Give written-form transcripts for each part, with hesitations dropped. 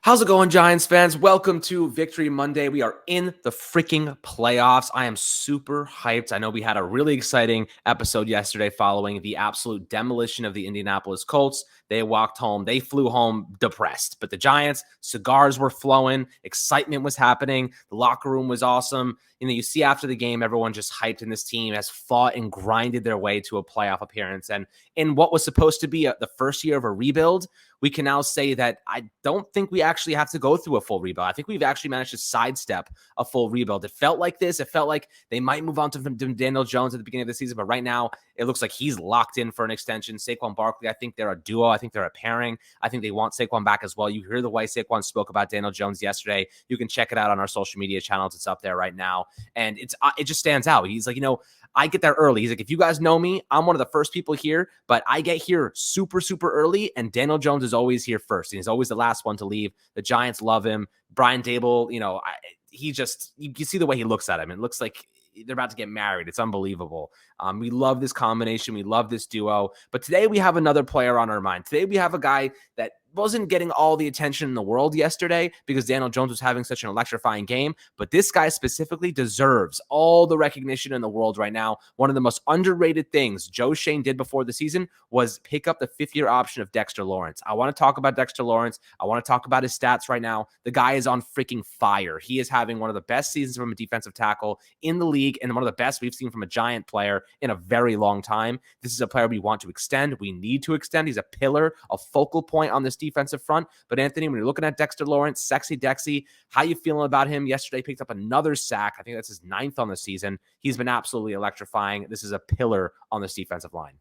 How's it going, Giants fans? Welcome to Victory Monday. We are in the freaking playoffs. I am super hyped. I know we had a really exciting episode yesterday following the absolute demolition of the Indianapolis Colts. They walked home. They flew home depressed. But the Giants, cigars were flowing. Excitement was happening. The locker room was awesome. You see after the game, everyone just hyped, and this team has fought and grinded their way to a playoff appearance. And in what was supposed to be the first year of a rebuild, we can now say that I don't think we actually have to go through a full rebuild. I think we've actually managed to sidestep a full rebuild. It felt like this. It felt like they might move on to Daniel Jones at the beginning of the season, but right now it looks like he's locked in for an extension. Saquon Barkley, I think they're a duo. I think they're a pairing. I think they want Saquon back as well. You hear the way Saquon spoke about Daniel Jones yesterday. You can check it out on our social media channels. It's up there right now. And it just stands out. He's like, I get there early. He's like, if you guys know me, I'm one of the first people here, but I get here super, super early, and Daniel Jones is always here first. And he's always the last one to leave. The Giants love him. Brian Dable, you can see the way he looks at him. It looks like they're about to get married. It's unbelievable. We love this combination. We love this duo. But today we have another player on our mind. Today we have a guy that wasn't getting all the attention in the world yesterday because Daniel Jones was having such an electrifying game. But this guy specifically deserves all the recognition in the world right now. One of the most underrated things Joe Shane did before the season was pick up the fifth-year option of Dexter Lawrence. I want to talk about Dexter Lawrence. I want to talk about his stats right now. The guy is on freaking fire. He is having one of the best seasons from a defensive tackle in the league and one of the best we've seen from a Giant player in a very long time. This is a player we want to extend. We need to extend. He's a pillar, a focal point on this defensive front. But Anthony, when you're looking at Dexter Lawrence, sexy Dexy, how you feeling about him? Yesterday picked up another sack. I think that's his 9th on the season. He's been absolutely electrifying. This is a pillar on this defensive line.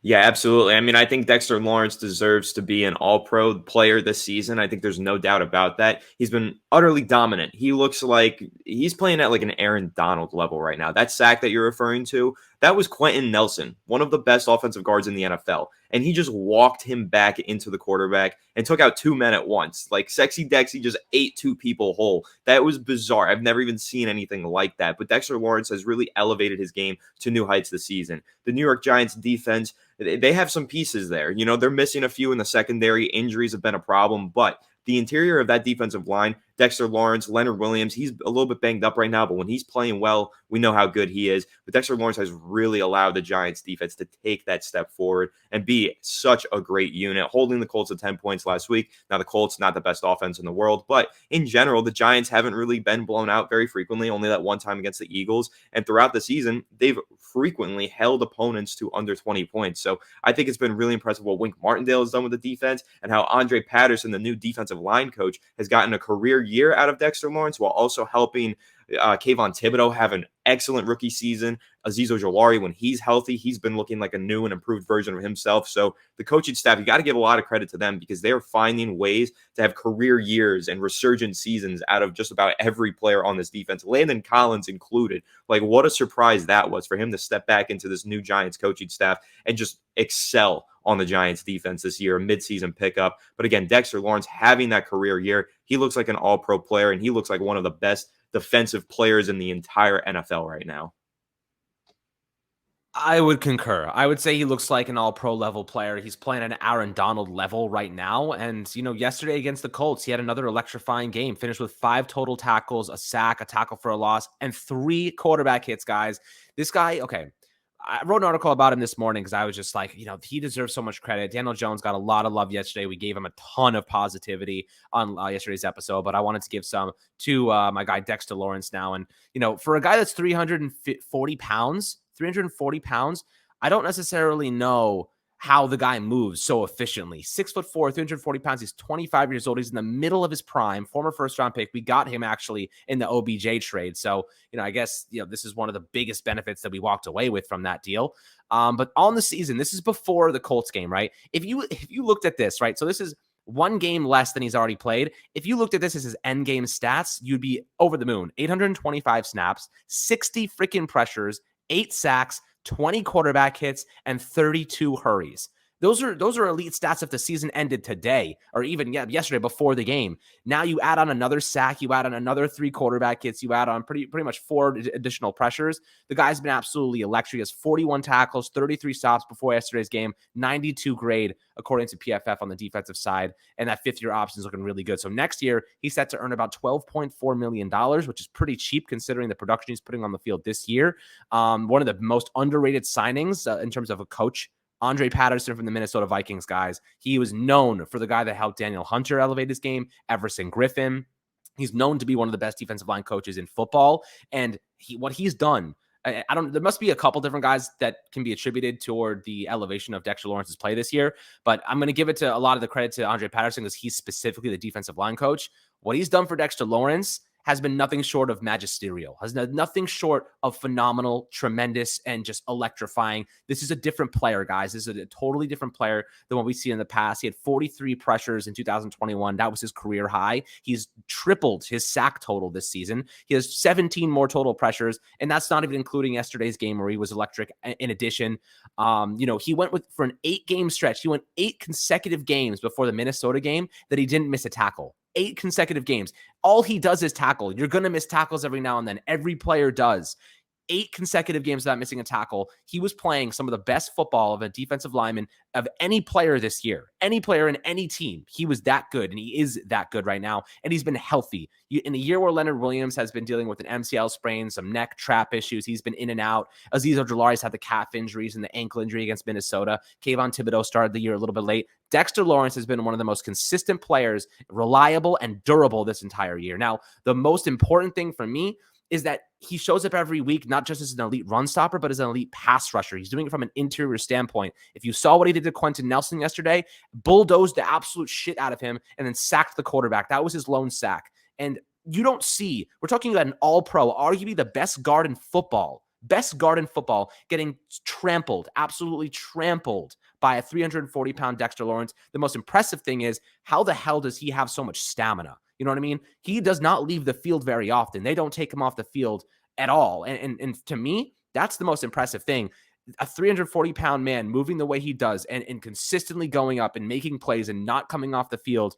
Yeah, absolutely. I mean, I think Dexter Lawrence deserves to be an all-pro player this season. I think there's no doubt about that. He's been utterly dominant. He looks like he's playing at like an Aaron Donald level right now. That sack that you're referring to, that was Quentin Nelson, one of the best offensive guards in the NFL. And he just walked him back into the quarterback and took out 2 men at once. Like Sexy Dexy just ate 2 people whole. That was bizarre. I've never even seen anything like that. But Dexter Lawrence has really elevated his game to new heights this season. The New York Giants defense, they have some pieces there. They're missing a few in the secondary. Injuries have been a problem, but the interior of that defensive line, Dexter Lawrence, Leonard Williams, he's a little bit banged up right now, but when he's playing well, we know how good he is. But Dexter Lawrence has really allowed the Giants defense to take that step forward and be such a great unit, holding the Colts to 10 points last week. Now, the Colts, not the best offense in the world, but in general, the Giants haven't really been blown out very frequently, only that one time against the Eagles. And throughout the season, they've frequently held opponents to under 20 points. So I think it's been really impressive what Wink Martindale has done with the defense and how Andre Patterson, the new defensive line coach, has gotten a career year out of Dexter Lawrence while also helping Kayvon Thibodeau have an excellent rookie season. Azeez Ojulari, when he's healthy, he's been looking like a new and improved version of himself. So the coaching staff, you got to give a lot of credit to them because they're finding ways to have career years and resurgent seasons out of just about every player on this defense, Landon Collins included. Like, what a surprise that was for him to step back into this new Giants coaching staff and just excel on the Giants defense this year, a midseason pickup. But again, Dexter Lawrence having that career year, he looks like an all-pro player, and he looks like one of the best defensive players in the entire NFL right now. I would concur. I would say he looks like an all-pro level player. He's playing at an Aaron Donald level right now. And, yesterday against the Colts, he had another electrifying game, finished with 5 total tackles, a sack, a tackle for a loss, and 3 quarterback hits, guys. This guy, okay, I wrote an article about him this morning because I was just like, he deserves so much credit. Daniel Jones got a lot of love yesterday. We gave him a ton of positivity on yesterday's episode, but I wanted to give some to my guy Dexter Lawrence now. And, for a guy that's 340 pounds, I don't necessarily know how the guy moves so efficiently. 6'4", 340 pounds. He's 25 years old. He's in the middle of his prime, former first-round pick. We got him actually in the OBJ trade. So, I guess, this is one of the biggest benefits that we walked away with from that deal. But on the season, this is before the Colts game, right? If you looked at this, right? So this is one game less than he's already played. If you looked at this as his end game stats, you'd be over the moon. 825 snaps, 60 freaking pressures, 8 sacks, 20 quarterback hits, and 32 hurries. Those are elite stats if the season ended today or even yesterday before the game. Now you add on another sack, you add on another 3 quarterback hits, you add on pretty much 4 additional pressures. The guy's been absolutely electric. He has 41 tackles, 33 stops before yesterday's game, 92 grade according to PFF on the defensive side, and that fifth-year option is looking really good. So next year, he's set to earn about $12.4 million, which is pretty cheap considering the production he's putting on the field this year. One of the most underrated signings in terms of a coach, Andre Patterson from the Minnesota Vikings, guys. He was known for the guy that helped Daniel Hunter elevate his game, Everson Griffin. He's known to be one of the best defensive line coaches in football. And what he's done, there must be a couple different guys that can be attributed toward the elevation of Dexter Lawrence's play this year, but I'm going to give it to a lot of the credit to Andre Patterson because he's specifically the defensive line coach. What he's done for Dexter Lawrence has been nothing short of magisterial, has been nothing short of phenomenal, tremendous, and just electrifying. This is a different player, guys. This is a totally different player than what we see in the past. He had 43 pressures in 2021. That was his career high. He's tripled his sack total this season. He has 17 more total pressures, and that's not even including yesterday's game where he was electric. In addition, he went for an 8-game stretch. He went 8 consecutive games before the Minnesota game that he didn't miss a tackle. 8 consecutive games. All he does is tackle. You're going to miss tackles every now and then. Every player does. 8 consecutive games without missing a tackle. He was playing some of the best football of a defensive lineman of any player this year. Any player in any team. He was that good, and he is that good right now, and he's been healthy. In a year where Leonard Williams has been dealing with an MCL sprain, some neck trap issues, he's been in and out. Azeez Ojulari's had the calf injuries and the ankle injury against Minnesota. Kayvon Thibodeau started the year a little bit late. Dexter Lawrence has been one of the most consistent players, reliable and durable this entire year. Now, the most important thing for me is that he shows up every week, not just as an elite run stopper, but as an elite pass rusher. He's doing it from an interior standpoint. If you saw what he did to Quentin Nelson yesterday, bulldozed the absolute shit out of him and then sacked the quarterback. That was his lone sack. And you don't see, we're talking about an all-pro, arguably the best guard in football, getting trampled, absolutely trampled by a 340-pound Dexter Lawrence. The most impressive thing is, how the hell does he have so much stamina? You know what I mean? He does not leave the field very often. They don't take him off the field at all. And to me, that's the most impressive thing. A 340-pound man moving the way he does and consistently going up and making plays and not coming off the field.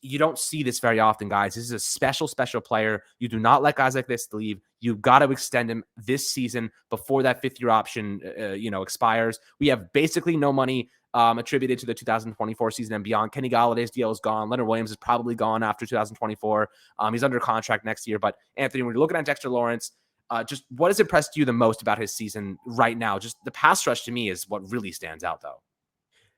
You don't see this very often, guys. This is a special, special player. You do not let guys like this leave. You've got to extend him this season before that 5th-year option, expires. We have basically no money attributed to the 2024 season and beyond. Kenny Galladay's deal is gone. Leonard Williams is probably gone after 2024. He's under contract next year. But Anthony, when you're looking at Dexter Lawrence, just what has impressed you the most about his season right now? Just the pass rush to me is what really stands out, though.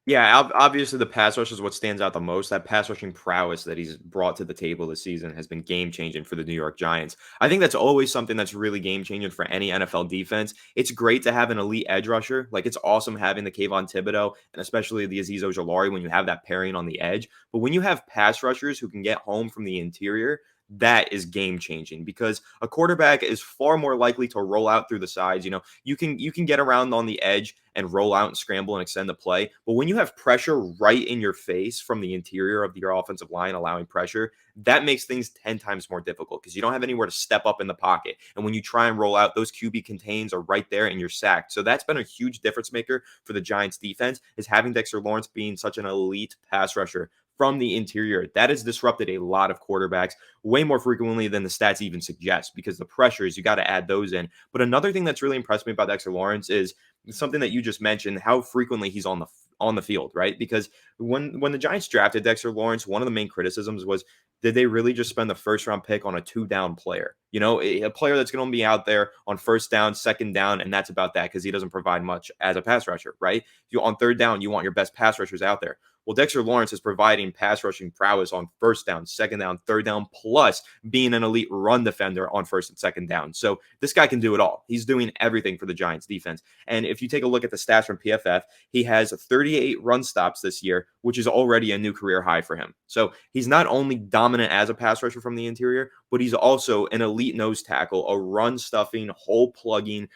Yeah, obviously the pass rush is what stands out the most. That pass rushing prowess that he's brought to the table this season has been game-changing for the New York Giants. I think that's always something that's really game-changing for any NFL defense. It's great to have an elite edge rusher. Like, it's awesome having the Kayvon Thibodeau and especially the Azeez Ojulari when you have that pairing on the edge. But when you have pass rushers who can get home from the interior, that is game changing because a quarterback is far more likely to roll out through the sides. You can get around on the edge and roll out and scramble and extend the play. But when you have pressure right in your face from the interior of your offensive line, allowing pressure, that makes things 10 times more difficult because you don't have anywhere to step up in the pocket. And when you try and roll out, those QB contains are right there and you're sacked. So that's been a huge difference maker for the Giants defense, is having Dexter Lawrence being such an elite pass rusher from the interior. That has disrupted a lot of quarterbacks way more frequently than the stats even suggest, because the pressures, you got to add those in. But another thing that's really impressed me about Dexter Lawrence is something that you just mentioned, how frequently he's on the field, right? Because when the Giants drafted Dexter Lawrence, one of the main criticisms was, did they really just spend the first round pick on a 2-down player? A player that's going to be out there on first down, second down, and that's about that because he doesn't provide much as a pass rusher, right? On third down, you want your best pass rushers out there. Well, Dexter Lawrence is providing pass rushing prowess on first down, second down, third down, plus being an elite run defender on first and second down. So this guy can do it all. He's doing everything for the Giants defense. And if you take a look at the stats from PFF, he has 38 run stops this year, which is already a new career high for him. So he's not only dominant as a pass rusher from the interior, but he's also an elite nose tackle, a run stuffing, hole plugging,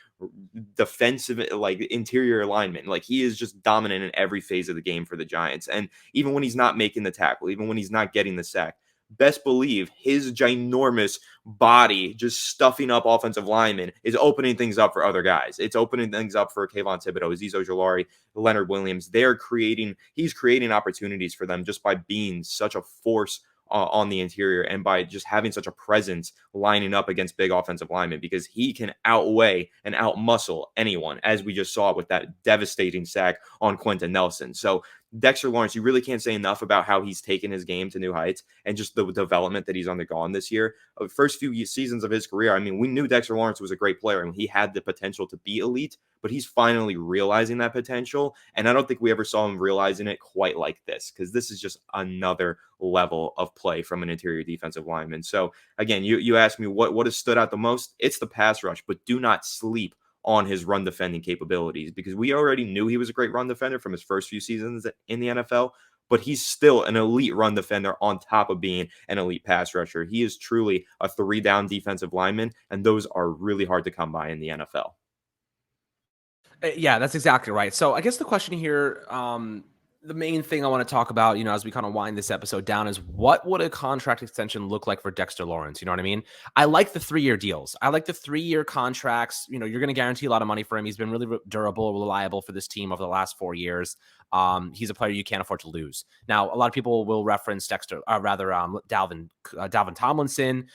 defensive, like interior alignment. Like, he is just dominant in every phase of the game for the Giants. And even when he's not making the tackle, even when he's not getting the sack, best believe his ginormous body just stuffing up offensive linemen is opening things up for other guys. It's opening things up for Kayvon Thibodeau, Azeez Ojulari, Leonard Williams. He's creating opportunities for them just by being such a force on the interior and by just having such a presence lining up against big offensive linemen, because he can outweigh and outmuscle anyone, as we just saw with that devastating sack on Quentin Nelson. So Dexter Lawrence, you really can't say enough about how he's taken his game to new heights and just the development that he's undergone this year. The first few seasons of his career, I mean, we knew Dexter Lawrence was a great player and he had the potential to be elite, but he's finally realizing that potential. And I don't think we ever saw him realizing it quite like this, because this is just another level of play from an interior defensive lineman. So again, you asked me what has stood out the most. It's the pass rush, but do not sleep on his run defending capabilities, because we already knew he was a great run defender from his first few seasons in the NFL, but he's still an elite run defender on top of being an elite pass rusher. He is truly a 3-down defensive lineman, and those are really hard to come by in the NFL. Yeah, that's exactly right. So I guess the question here, the main thing I want to talk about, as we kind of wind this episode down, is what would a contract extension look like for Dexter Lawrence? You know what I mean? I like the 3-year deals. I like the 3-year contracts. You're going to guarantee a lot of money for him. He's been really durable, reliable for this team over the last 4 years. He's a player you can't afford to lose. Now, a lot of people will reference Dalvin Tomlinson,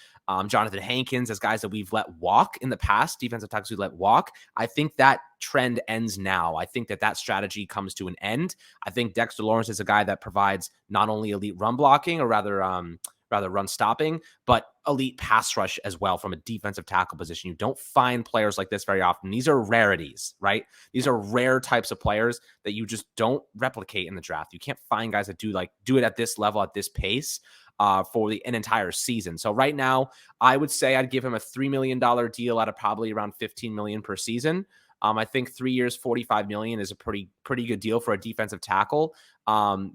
Jonathan Hankins as guys that we've let walk in the past, defensive tackles we let walk. I think that trend ends now. I think that strategy comes to an end. I think Dexter Lawrence is a guy that provides not only elite run blocking, or rather run stopping, but elite pass rush as well from a defensive tackle position. You don't find players like this very often. These are rarities, right? These are rare types of players that you just don't replicate in the draft. You can't find guys that do it at this level, at this pace. For an entire season. So right now, I would say I'd give him a $3 million deal at probably around $15 million per season. I think 3 years, $45 million is a pretty good deal for a defensive tackle.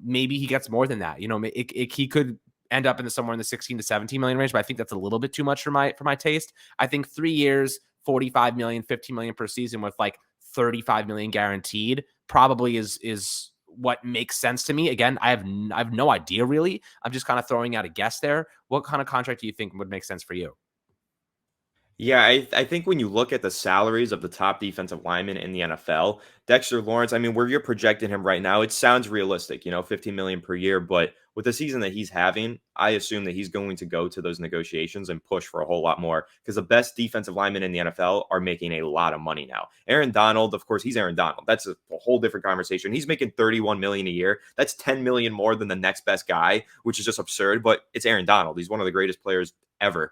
Maybe he gets more than that. He could end up somewhere in the 16 to 17 million range, but I think that's a little bit too much for my taste. I think 3 years, $45 million, $15 million per season with like $35 million guaranteed probably is what makes sense to me. Again, I have no idea really. I'm just kind of throwing out a guess there. What kind of contract do you think would make sense for you? Yeah, I think when you look at the salaries of the top defensive linemen in the NFL, Dexter Lawrence, I mean, where you're projecting him right now, it sounds realistic, 15 million per year, but with the season that he's having, I assume that he's going to go to those negotiations and push for a whole lot more, because the best defensive linemen in the NFL are making a lot of money now. Aaron Donald, of course, he's Aaron Donald. That's a whole different conversation. He's making 31 million a year. That's 10 million more than the next best guy, which is just absurd, but it's Aaron Donald. He's one of the greatest players ever.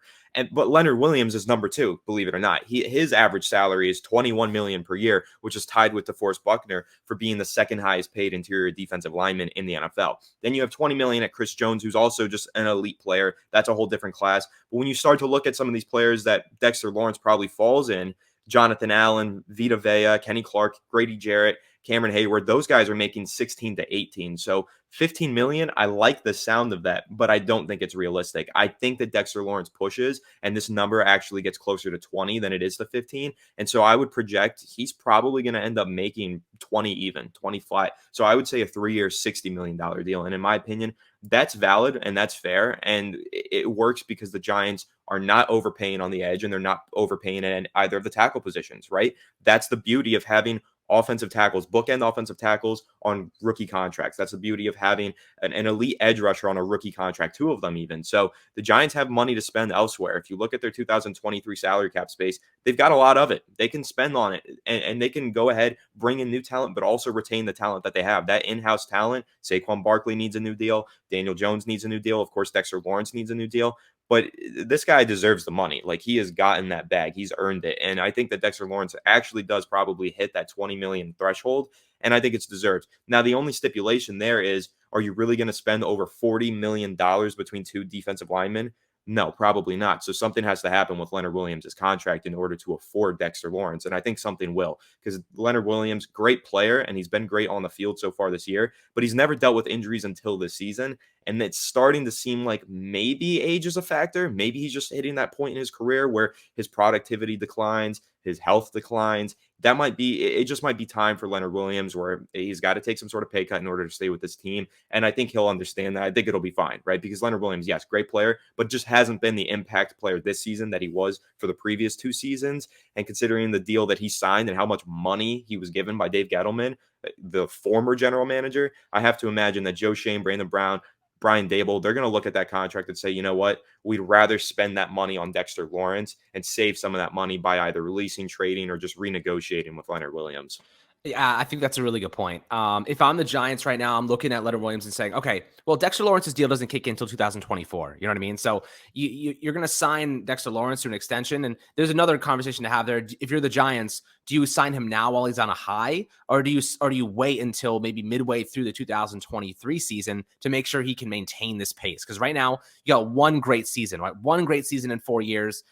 But Leonard Williams is number 2, believe it or not. His average salary is 21 million per year, which is tied with DeForest Buckner for being the second highest paid interior defensive lineman in the NFL. Then you have 20 million at Chris Jones, who's also just an elite player. That's a whole different class. But when you start to look at some of these players that Dexter Lawrence probably falls in, Jonathan Allen, Vita Vea, Kenny Clark, Grady Jarrett, Cameron Hayward, those guys are making 16 to 18. So 15 million, I like the sound of that, but I don't think it's realistic. I think that Dexter Lawrence pushes and this number actually gets closer to 20 than it is to 15. And so I would project he's probably going to end up making 20 even, 25. So I would say a 3-year, $60 million deal. And in my opinion, that's valid and that's fair. And it works because the Giants are not overpaying on the edge and they're not overpaying in either of the tackle positions, right? That's the beauty of having offensive tackles, bookend offensive tackles on rookie contracts. That's the beauty of having an elite edge rusher on a rookie contract, 2 of them even. So the Giants have money to spend elsewhere. If you look at their 2023 salary cap space, they've got a lot of it. They can spend on it and they can go ahead, bring in new talent, but also retain the talent that they have. That in-house talent, Saquon Barkley needs a new deal. Daniel Jones needs a new deal. Of course, Dexter Lawrence needs a new deal. But this guy deserves the money. Like, he has gotten that bag. He's earned it. And I think that Dexter Lawrence actually does probably hit that 20 million threshold. And I think it's deserved. Now, the only stipulation there is, are you really going to spend over $40 million between 2 defensive linemen? No, probably not. So something has to happen with Leonard Williams' contract in order to afford Dexter Lawrence. And I think something will, because Leonard Williams, great player, and he's been great on the field so far this year, but he's never dealt with injuries until this season. And it's starting to seem like maybe age is a factor. Maybe he's just hitting that point in his career where his productivity declines, his health declines, that might be it. Just might be time for Leonard Williams where he's got to take some sort of pay cut in order to stay with this team. And I think he'll understand that. I think it'll be fine, right? Because Leonard Williams, yes, great player, but just hasn't been the impact player this season that he was for the previous 2 seasons. And considering the deal that he signed and how much money he was given by Dave Gettleman, the former general manager, I have to imagine that Joe Shane, Brandon Brown, Brian Dable, they're going to look at that contract and say, you know what, we'd rather spend that money on Dexter Lawrence and save some of that money by either releasing, trading, or just renegotiating with Leonard Williams. Yeah, I think that's a really good point. If I'm the Giants right now, I'm looking at Leonard Williams and saying, okay, well, Dexter Lawrence's deal doesn't kick in until 2024. You know what I mean? So you're going to sign Dexter Lawrence to an extension. And there's another conversation to have there. If you're the Giants, do you sign him now while he's on a high, or do you wait until maybe midway through the 2023 season to make sure he can maintain this pace? Because right now you got one great season, right? One great season in 4 years.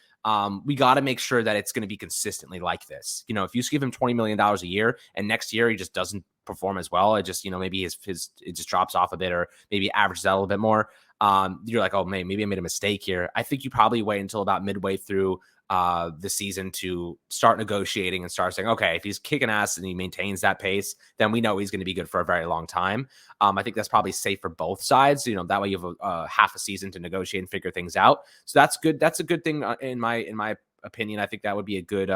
We got to make sure that it's going to be consistently like this. You know, if you give him $20 million a year and next year he just doesn't perform as well, it just, maybe his it just drops off a bit, or maybe averages out a little bit more. You're like, oh man, maybe I made a mistake here. I think you probably wait until about midway through the season to start negotiating and start saying, okay, if he's kicking ass and he maintains that pace, then we know he's going to be good for a very long time. I think that's probably safe for both sides. That way you have a half a season to negotiate and figure things out. So that's good. That's a good thing in my opinion. I think that would be a good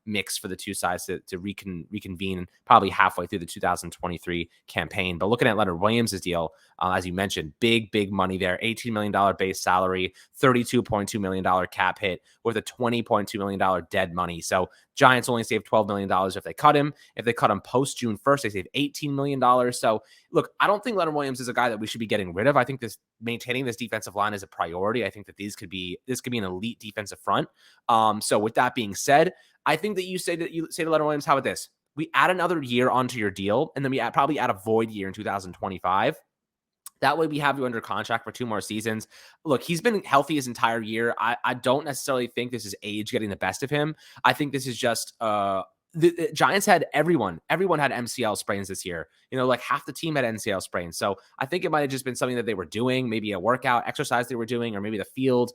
mix for the two sides to reconvene probably halfway through the 2023 campaign. But looking at Leonard Williams' deal, as you mentioned, big money there, $18 million base salary, $32.2 million cap hit with a $20.2 million dead money. So Giants only save $12 million if they cut him. If they cut him post June 1st, they save $18 million. So look, I don't think Leonard Williams is a guy that we should be getting rid of. I think maintaining this defensive line is a priority. I think that this could be an elite defensive front. So with that being said, I think that you say to Leonard Williams, how about this? We add another year onto your deal, and then we probably add a void year in 2025. That way we have you under contract for 2 more seasons. Look, he's been healthy his entire year. I don't necessarily think this is age getting the best of him. I think this is just the Giants had everyone had MCL sprains this year. Like half the team had MCL sprains. So I think it might have just been something that they were doing, maybe a workout exercise they were doing, or maybe the field.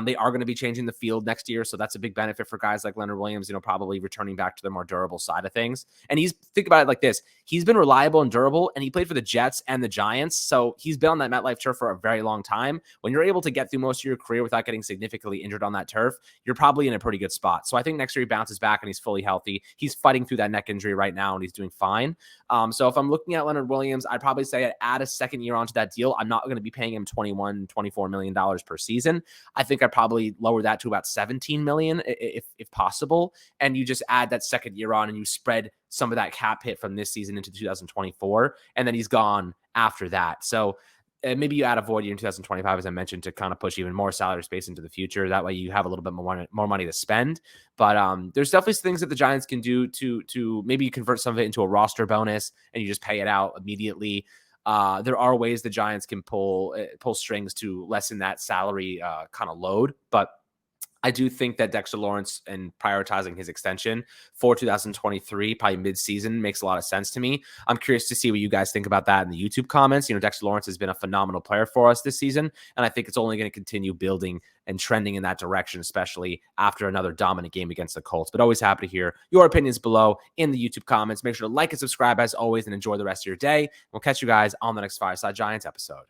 They are going to be changing the field next year. So that's a big benefit for guys like Leonard Williams, probably returning back to the more durable side of things. And think about it like this. He's been reliable and durable, and he played for the Jets and the Giants. So he's been on that MetLife turf for a very long time. When you're able to get through most of your career without getting significantly injured on that turf, you're probably in a pretty good spot. So I think next year he bounces back and he's fully healthy. He's fighting through that neck injury right now, and he's doing fine. So if I'm looking at Leonard Williams, I'd probably say I'd add a second year onto that deal. I'm not going to be paying him $21, $24 million per season. I think I'd probably lower that to about $17 million if possible. And you just add that second year on and you spread some of that cap hit from this season into 2024. And then he's gone after that. So maybe you add a void year in 2025, as I mentioned, to kind of push even more salary space into the future. That way you have a little bit more money to spend. But there's definitely things that the Giants can do to maybe convert some of it into a roster bonus and you just pay it out immediately. There are ways the Giants can pull strings to lessen that salary kind of load. But I do think that Dexter Lawrence and prioritizing his extension for 2023, probably mid-season, makes a lot of sense to me. I'm curious to see what you guys think about that in the YouTube comments. Dexter Lawrence has been a phenomenal player for us this season, and I think it's only going to continue building and trending in that direction, especially after another dominant game against the Colts. But always happy to hear your opinions below in the YouTube comments. Make sure to like and subscribe as always, and enjoy the rest of your day. We'll catch you guys on the next Fireside Giants episode.